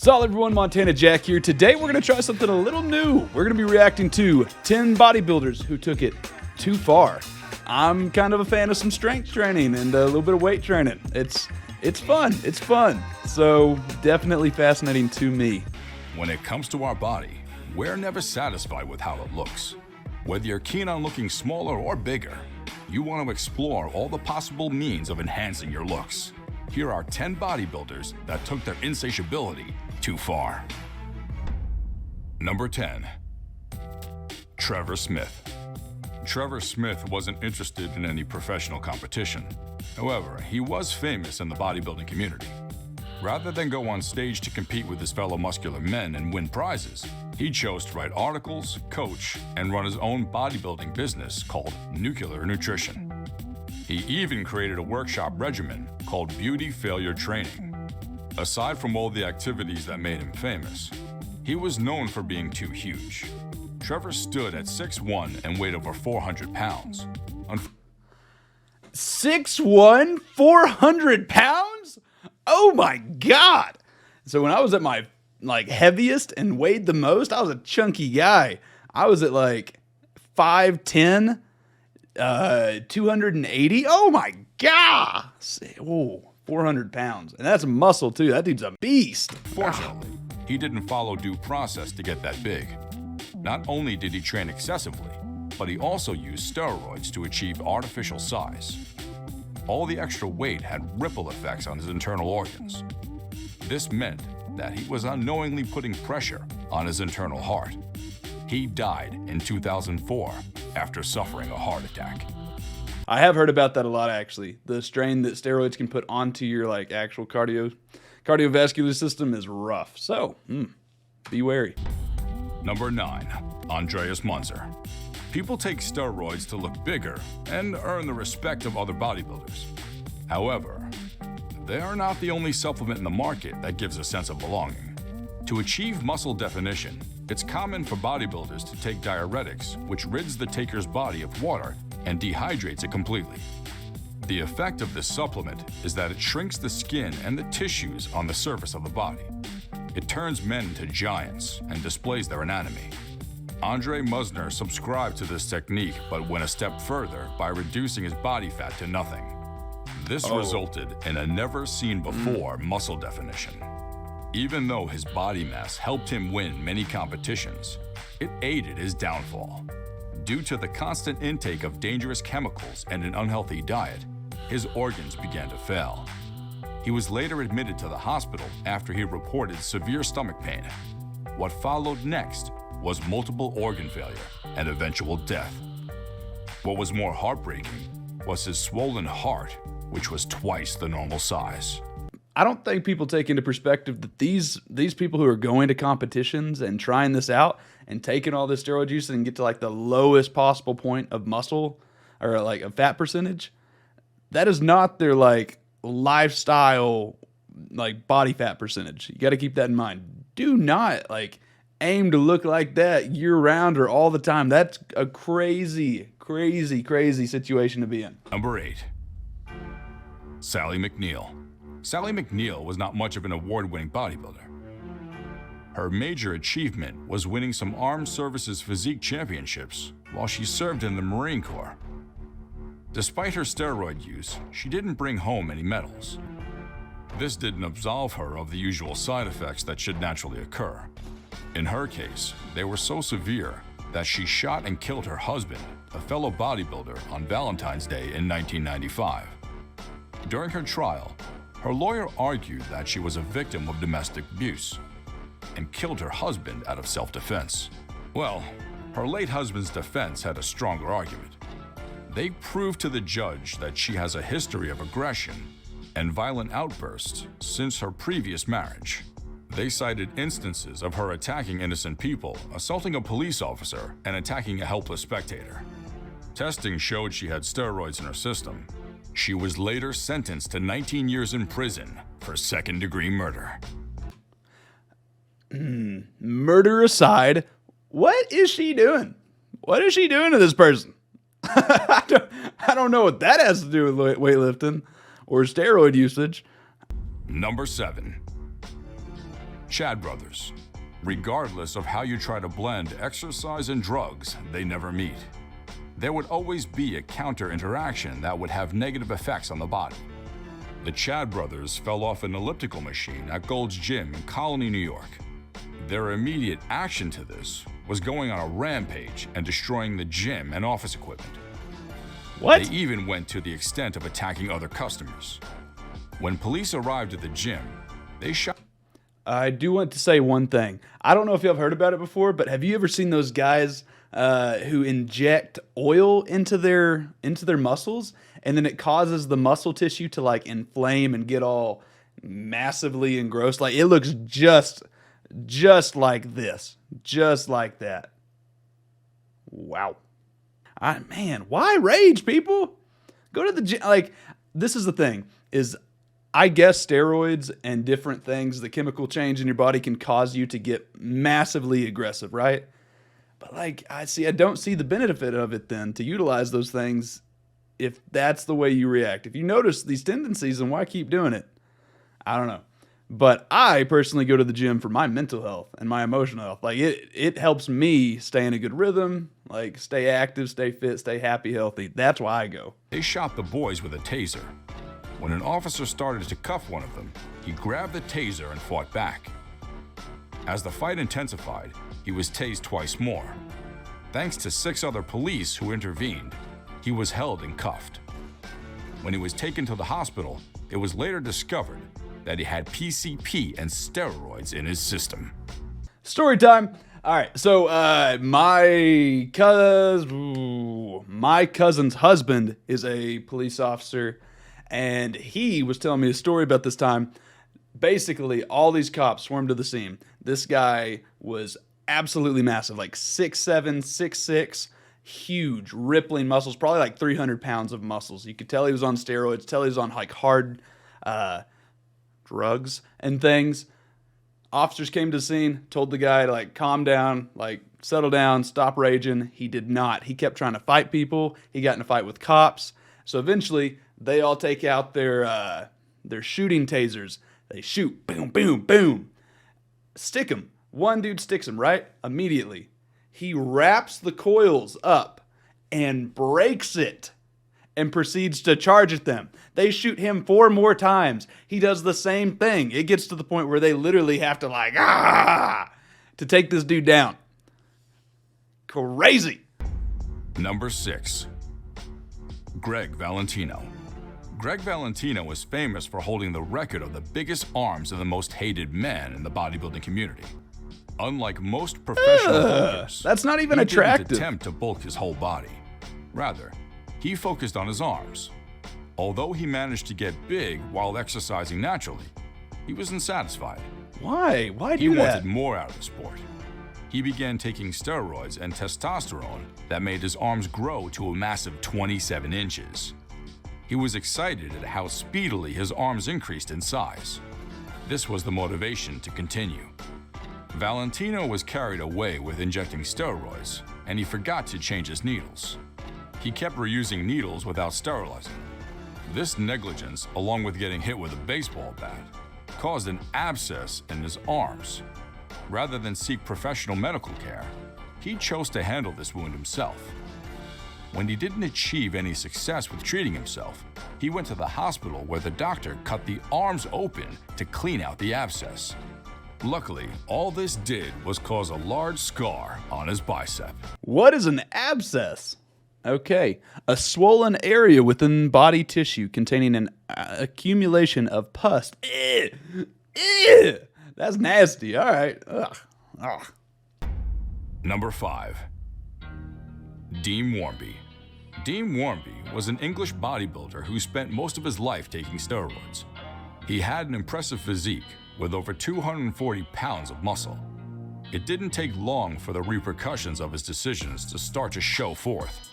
Solid everyone, MontanaJack here. Today we're going to try something a little new. We're going to be reacting to 10 bodybuilders who took it too far. I'm kind of a fan of some strength training and a little bit of weight training. It's fun. It's fun. So definitely fascinating to me. When it comes to our body, we're never satisfied with how it looks. Whether you're keen on looking smaller or bigger, you want to explore all the possible means of enhancing your looks. Here are 10 bodybuilders that took their insatiability too far. Number 10. Trevor Smith. Trevor Smith wasn't interested in any professional competition. However, he was famous in the bodybuilding community. Rather than go on stage to compete with his fellow muscular men and win prizes, he chose to write articles, coach, and run his own bodybuilding business called Nuclear Nutrition. He even created a workshop regimen called Beauty Failure Training. Aside from all the activities that made him famous, he was known for being too huge. Trevor stood at 6'1" and weighed over 400 pounds. 6'1", 400 pounds? Oh my God. So when I was at my heaviest and weighed the most, I was a chunky guy. I was at 5'10", 280. Oh my God. Oh, 400 pounds. And that's muscle too. That dude's a beast. Fortunately, he didn't follow due process to get that big. Not only did he train excessively, but he also used steroids to achieve artificial size. All the extra weight had ripple effects on his internal organs. This meant that he was unknowingly putting pressure on his internal heart. He died in 2004 after suffering a heart attack. I have heard about that a lot, actually. The strain that steroids can put onto your actual cardiovascular system is rough. So, be wary. Number 9. Andreas Munzer. People take steroids to look bigger and earn the respect of other bodybuilders. However, they are not the only supplement in the market that gives a sense of belonging. To achieve muscle definition, it's common for bodybuilders to take diuretics, which rids the taker's body of water and dehydrates it completely. The effect of this supplement is that it shrinks the skin and the tissues on the surface of the body. It turns men into giants and displays their anatomy. Andre Musner subscribed to this technique but went a step further by reducing his body fat to nothing. This resulted in a never-seen-before muscle definition. Even though his body mass helped him win many competitions, it aided his downfall. Due to the constant intake of dangerous chemicals and an unhealthy diet, his organs began to fail. He was later admitted to the hospital after he reported severe stomach pain. What followed next was multiple organ failure and eventual death. What was more heartbreaking was his swollen heart, which was twice the normal size. I don't think people take into perspective that these people who are going to competitions and trying this out and taking all this steroid use and get to the lowest possible point of muscle or a fat percentage, that is not their lifestyle body fat percentage. You got to keep that in mind. Do not aim to look like that year round or all the time. That's a crazy situation to be in. Number 8. Sally McNeil. Sally McNeil was not much of an award-winning bodybuilder. Her major achievement was winning some armed services physique championships while she served in the Marine Corps. Despite her steroid use, she didn't bring home any medals. This didn't absolve her of the usual side effects that should naturally occur. In her case, they were so severe that she shot and killed her husband, a fellow bodybuilder, on Valentine's Day in 1995. During her trial, her lawyer argued that she was a victim of domestic abuse and killed her husband out of self-defense. Well, her late husband's defense had a stronger argument. They proved to the judge that she has a history of aggression and violent outbursts since her previous marriage. They cited instances of her attacking innocent people, assaulting a police officer, and attacking a helpless spectator. Testing showed she had steroids in her system. She was later sentenced to 19 years in prison for second-degree murder. Murder aside, what is she doing? What is she doing to this person? I don't know what that has to do with weightlifting or steroid usage. Number 7. Chad brothers. Regardless of how you try to blend exercise and drugs, they never meet. There would always be a counter-interaction that would have negative effects on the body. The Chad brothers fell off an elliptical machine at Gold's Gym in Colony, New York. Their immediate action to this was going on a rampage and destroying the gym and office equipment. What? They even went to the extent of attacking other customers. When police arrived at the gym, they shot. I do want to say one thing. I don't know if y'all have heard about it before, but have you ever seen those guys who inject oil into their muscles, and then it causes the muscle tissue to like inflame and get all massively engrossed? Like it looks just like this, just like that. Wow. Man, why rage, people? Go to the gym. Like, this is the thing, is I guess steroids and different things, the chemical change in your body can cause you to get massively aggressive, right? But like, I don't see the benefit of it then to utilize those things if that's the way you react. If you notice these tendencies, then why keep doing it? I don't know. But I personally go to the gym for my mental health and my emotional health. Like it helps me stay in a good rhythm, like stay active, stay fit, stay happy, healthy. That's why I go. They shot the boys with a taser. When an officer started to cuff one of them, he grabbed the taser and fought back. As the fight intensified, he was tased twice more. Thanks to 6 other police who intervened, he was held and cuffed. When he was taken to the hospital, it was later discovered that he had PCP and steroids in his system. Story time. All right, so my cousin's husband is a police officer, and he was telling me a story about this time. Basically, all these cops swarmed to the scene. This guy was absolutely massive, like 6'7", 6'6", huge, rippling muscles, probably like 300 pounds of muscles. You could tell he was on steroids, tell he was on like hard drugs and things. Officers came to the scene, told the guy to like calm down, like settle down, stop raging. He did not. He kept trying to fight people. He got in a fight with cops. So eventually, they all take out their shooting tasers. They shoot, boom, boom, boom. Stick him. One dude sticks him, right? Immediately. He wraps the coils up and breaks it and proceeds to charge at them. They shoot him 4 more times. He does the same thing. It gets to the point where they literally have to like, to take this dude down. Crazy. Number 6. Greg Valentino. Greg Valentino was famous for holding the record of the biggest arms and the most hated man in the bodybuilding community. Unlike most professional bulkers, that's not even he attractive. didn't attempt to bulk his whole body. Rather, he focused on his arms. Although he managed to get big while exercising naturally, he wasn't satisfied. Why? Why do He that? wanted more out of the sport. He began taking steroids and testosterone that made his arms grow to a massive 27 inches. He was excited at how speedily his arms increased in size. This was the motivation to continue. Valentino was carried away with injecting steroids, and he forgot to change his needles. He kept reusing needles without sterilizing. This negligence, along with getting hit with a baseball bat, caused an abscess in his arms. Rather than seek professional medical care, he chose to handle this wound himself. When he didn't achieve any success with treating himself, he went to the hospital where the doctor cut the arms open to clean out the abscess. Luckily, all this did was cause a large scar on his bicep. What is an abscess? Okay, a swollen area within body tissue containing an accumulation of pus. Ew. That's nasty. All right. Ugh. Ugh. Number 5. Dean Warmby. Dean Warmby was an English bodybuilder who spent most of his life taking steroids. He had an impressive physique with over 240 pounds of muscle. It didn't take long for the repercussions of his decisions to start to show forth.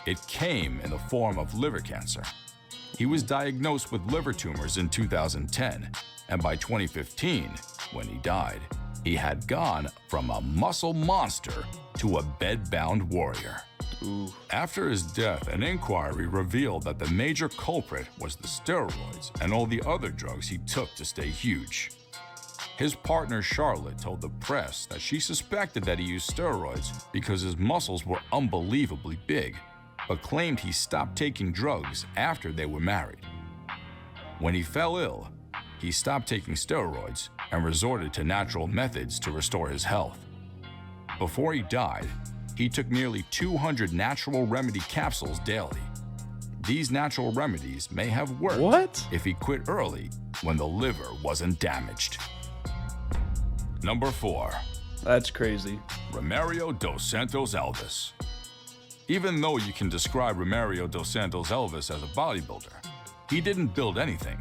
It came in the form of liver cancer. He was diagnosed with liver tumors in 2010, and by 2015, when he died, he had gone from a muscle monster to a bed-bound warrior. Ooh. After his death, an inquiry revealed that the major culprit was the steroids and all the other drugs he took to stay huge. His partner Charlotte told the press that she suspected that he used steroids because his muscles were unbelievably big, but claimed he stopped taking drugs after they were married. When he fell ill, he stopped taking steroids and resorted to natural methods to restore his health. Before he died, he took nearly 200 natural remedy capsules daily. These natural remedies may have worked if he quit early when the liver wasn't damaged. Number 4. That's crazy. Romario dos Santos Elvis. Even though you can describe Romario dos Santos Elvis as a bodybuilder, he didn't build anything.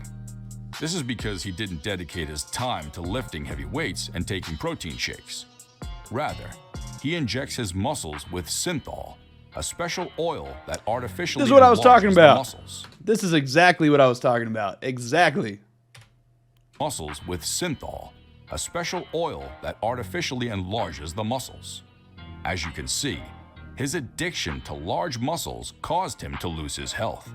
This is because he didn't dedicate his time to lifting heavy weights and taking protein shakes. Rather, he injects his muscles with synthol, a special oil that artificially This is what I was talking enlarges the about. muscles. This is exactly what I was talking about. Exactly. Muscles with synthol, a special oil that artificially enlarges the muscles. As you can see, his addiction to large muscles caused him to lose his health.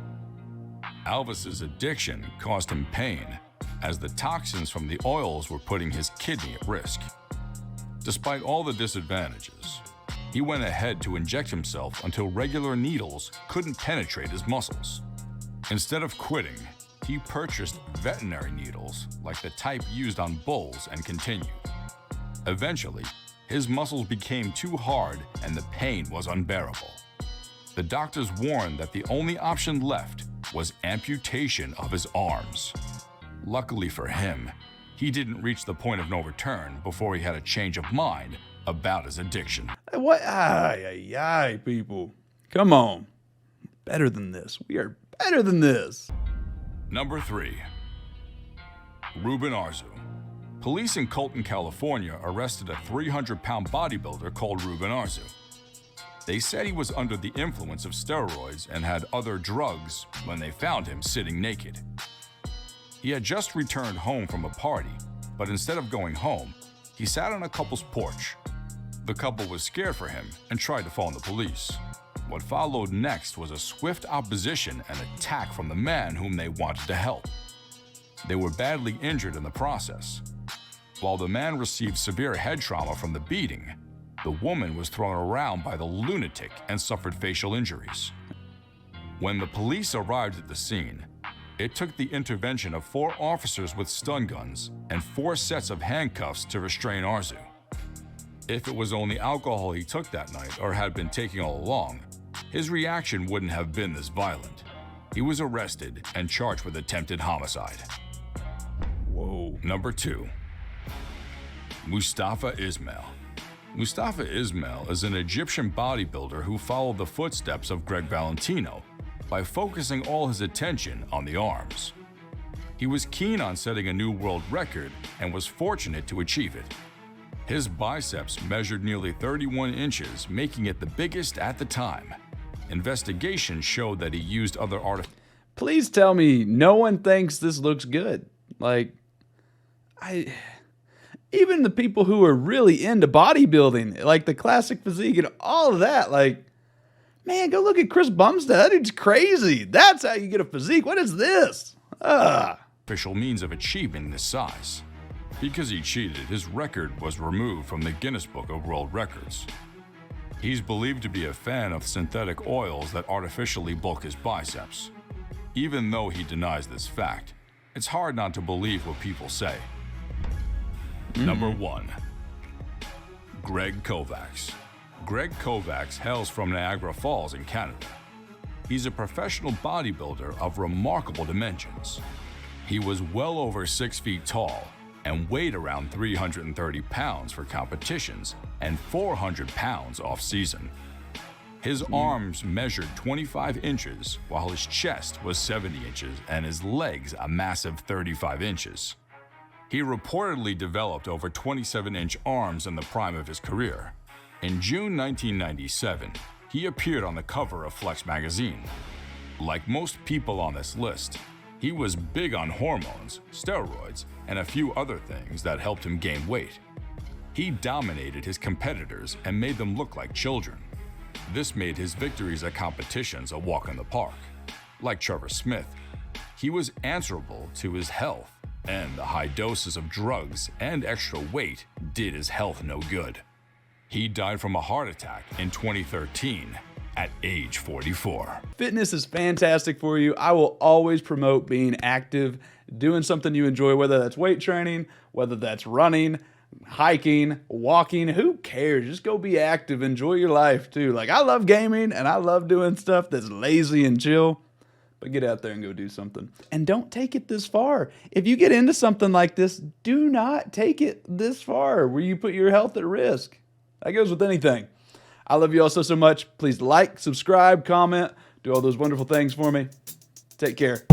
Elvis's addiction caused him pain, as the toxins from the oils were putting his kidney at risk. Despite all the disadvantages, he went ahead to inject himself until regular needles couldn't penetrate his muscles. Instead of quitting, he purchased veterinary needles like the type used on bulls and continued. Eventually, his muscles became too hard and the pain was unbearable. The doctors warned that the only option left was amputation of his arms. Luckily for him, he didn't reach the point of no return before he had a change of mind about his addiction. What? Ay, people. Come on. Better than this. We are better than this. Number 3. Ruben Arzu. Police in Colton, California arrested a 300-pound bodybuilder called Ruben Arzu. They said he was under the influence of steroids and had other drugs when they found him sitting naked. He had just returned home from a party, but instead of going home, he sat on a couple's porch. The couple was scared for him and tried to phone the police. What followed next was a swift opposition and attack from the man whom they wanted to help. They were badly injured in the process. While the man received severe head trauma from the beating, the woman was thrown around by the lunatic and suffered facial injuries. When the police arrived at the scene, it took the intervention of 4 officers with stun guns and 4 sets of handcuffs to restrain Arzu. If it was only alcohol he took that night or had been taking all along, his reaction wouldn't have been this violent. He was arrested and charged with attempted homicide. Whoa. Number 2. Mustafa Ismail. Mustafa Ismail is an Egyptian bodybuilder who followed the footsteps of Greg Valentino by focusing all his attention on the arms. He was keen on setting a new world record and was fortunate to achieve it. His biceps measured nearly 31 inches, making it the biggest at the time. Investigations showed that he used other artificial. Please tell me no one thinks this looks good. Like, even the people who are really into bodybuilding, like the classic physique and all of that, like, man, go look at Chris Bumstead. That dude's crazy. That's how you get a physique. What is this? Official means of achieving this size. Because he cheated, his record was removed from the Guinness Book of World Records. He's believed to be a fan of synthetic oils that artificially bulk his biceps. Even though he denies this fact, it's hard not to believe what people say. Number 1. Greg Kovacs. Greg Kovacs hails from Niagara Falls in Canada. He's a professional bodybuilder of remarkable dimensions. He was well over 6 feet tall and weighed around 330 pounds for competitions and 400 pounds off-season. His arms measured 25 inches, while his chest was 70 inches and his legs a massive 35 inches. He reportedly developed over 27-inch arms in the prime of his career. In June 1997, he appeared on the cover of Flex magazine. Like most people on this list, he was big on hormones, steroids, and a few other things that helped him gain weight. He dominated his competitors and made them look like children. This made his victories at competitions a walk in the park. Like Trevor Smith, he was answerable to his health and the high doses of drugs and extra weight did his health no good. He died from a heart attack in 2013 at age 44. Fitness is fantastic for you. I will always promote being active, doing something you enjoy, whether that's weight training, whether that's running, hiking, walking, who cares? Just go be active, enjoy your life too. Like, I love gaming and I love doing stuff that's lazy and chill, but get out there and go do something. And don't take it this far. If you get into something like this, do not take it this far where you put your health at risk. That goes with anything. I love you all so much. Please like, subscribe, comment, do all those wonderful things for me. Take care.